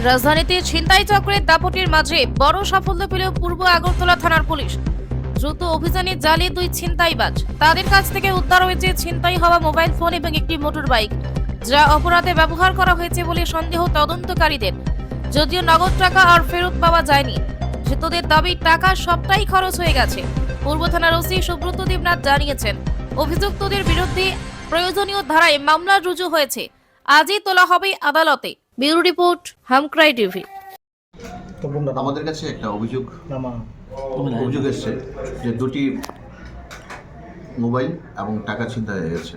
রাজধানীতে ছিনতাই চক্রের দাপটের মাঝে বড় সাফল্য পেল পূর্ব আগরতলা থানার পুলিশ। দ্রুত অভিযানে জালে দুই ছিনতাইবাজ। তাদের কাছ থেকে উদ্ধার হয়েছে ছিনতাই হওয়া মোবাইল ফোন এবং একটি মোটর বাইক, যা অপরাধে ব্যবহার করা হয়েছে বলে সন্দেহ তদন্তকারীদের। যদিও নগদ টাকা আর ফেরত পাওয়া যায়নি। ধৃতদের দাবি টাকা সবটাই খরচ হয়ে গেছে। পূর্ব থানার ওসি সুব্রত দেবনাথ জানিয়েছেন, অভিযুক্তদের বিরুদ্ধে প্রয়োজনীয় ধারায় মামলা রুজু হয়েছে। আজই তোলা হবে আদালতে। ব্যুরো রিপোর্ট, হামক্রাই টিভি। আমাদের কাছে একটা অভিযোগ এসছে যে দুটি মোবাইল এবং টাকা ছিনতাই হয়ে গেছে।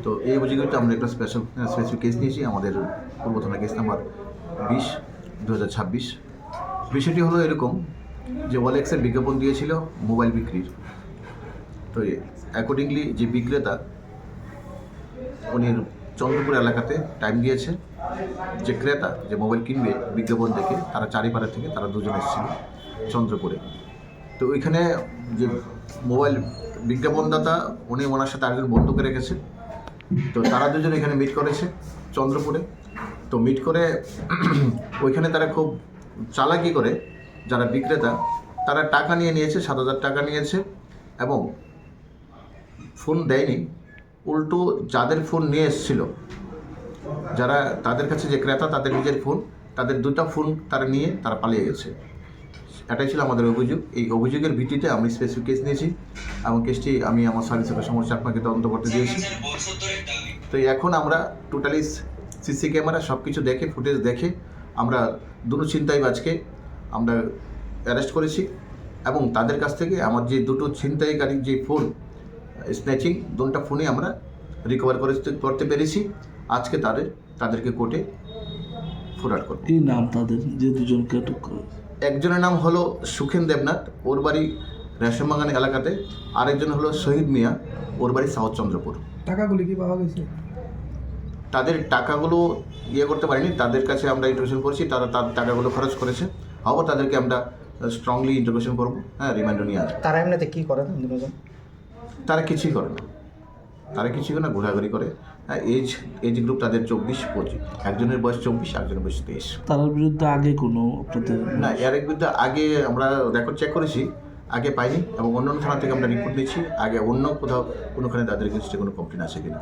তো এই অভিযোগটা আমরা একটা স্পেসিফিক কেস নিয়েছি, আমাদের পূর্ব থানা কেস নাম্বার 20/2026। বিষয়টি হলো এরকম যে ওয়ালেক্সের বিজ্ঞাপন দিয়েছিল মোবাইল বিক্রির। তো অ্যাকর্ডিংলি যে বিক্রেতা উনি চন্দ্রপুর এলাকাতে টাইম দিয়েছে, যে ক্রেতা যে মোবাইল কিনবে বিজ্ঞাপন দেখে তারা চারিপাড়া থেকে তারা দুজন এসেছিল চন্দ্রপুরে। তো ওইখানে যে মোবাইল বিজ্ঞাপনদাতা উনি ওনার সাথে আরেকজন বন্ধুকে রেখেছে। তো তারা দুজন এখানে মিট করেছে চন্দ্রপুরে। তো মিট করে ওইখানে তারা খুব চালাকি করে যারা বিক্রেতা তারা টাকা নিয়েছে, 7,000 টাকা নিয়েছে এবং ফোন দেয়নি। উল্টো যাদের ফোন নিয়ে এসেছিল, যারা তাদের কাছে যে ক্রেতা তাদের নিজের ফোন, তাদের দুটো ফোন তারা নিয়ে তারা পালিয়ে গেছে। এটাই ছিল আমাদের অভিযোগ। এই অভিযোগের ভিত্তিতে আমি স্পেসিফিক কেস নিয়েছি এবং কেসটি আমি আমার সার্ভিসের সমস্যা আপনাকে তদন্ত করতে দিয়েছি। তো এখন আমরা টোটালি সিসি ক্যামেরা সব কিছু দেখে, ফুটেজ দেখে আমরা দুটো ছিনতাইবাজকে আমরা অ্যারেস্ট করেছি এবং তাদের কাছ থেকে আমার যে দুটো ছিনতাইকারীর যে ফোন স্ন্যাচিং, দুটো ফোনে আমরা রিকভার করতে পেরেছি। আজকে তাদেরকে কোর্টে ফরওয়ার্ড করব। কি নাম তাদের যে দুজনকে আটক করে? একজনের নাম হলো সুখেন দেবনাথ, ওর বাড়ি রেশমবাগান এলাকাতে। আরেকজন হলো শহীদ মিয়া, ওর বাড়ি সাউথ চন্দ্রপুর। টাকাগুলি কি পাওয়া গেছে? তাদের টাকাগুলো করতে পারিনি, তাদের কাছে আমরা ইন্টারভিউশন করেছি, তারা তার টাকাগুলো খরচ করেছে। আবার তাদেরকে আমরা স্ট্রংলি ইন্টারভিউশন করবো, রিমান্ডে নিয়ে আসবো। তারা এমনিতে কি করে দুজন? তারা কিছুই করে না, ঘোরাঘুরি করে। এজ গ্রুপ তাদের 24-25, একজনের বয়স 24, একজনের বয়স 23। তার বিরুদ্ধে আগে কোনো আপনাদের না, এর বিরুদ্ধে আগে আমরা রেকর্ড চেক করেছি, আগে পাইনি এবং অন্য থানা থেকে আমরা রিপোর্ট নিচ্ছি আগে অন্য কোনোখানে তাদের এগেনস্টে কোনো কমপ্লেন আছে কিনা।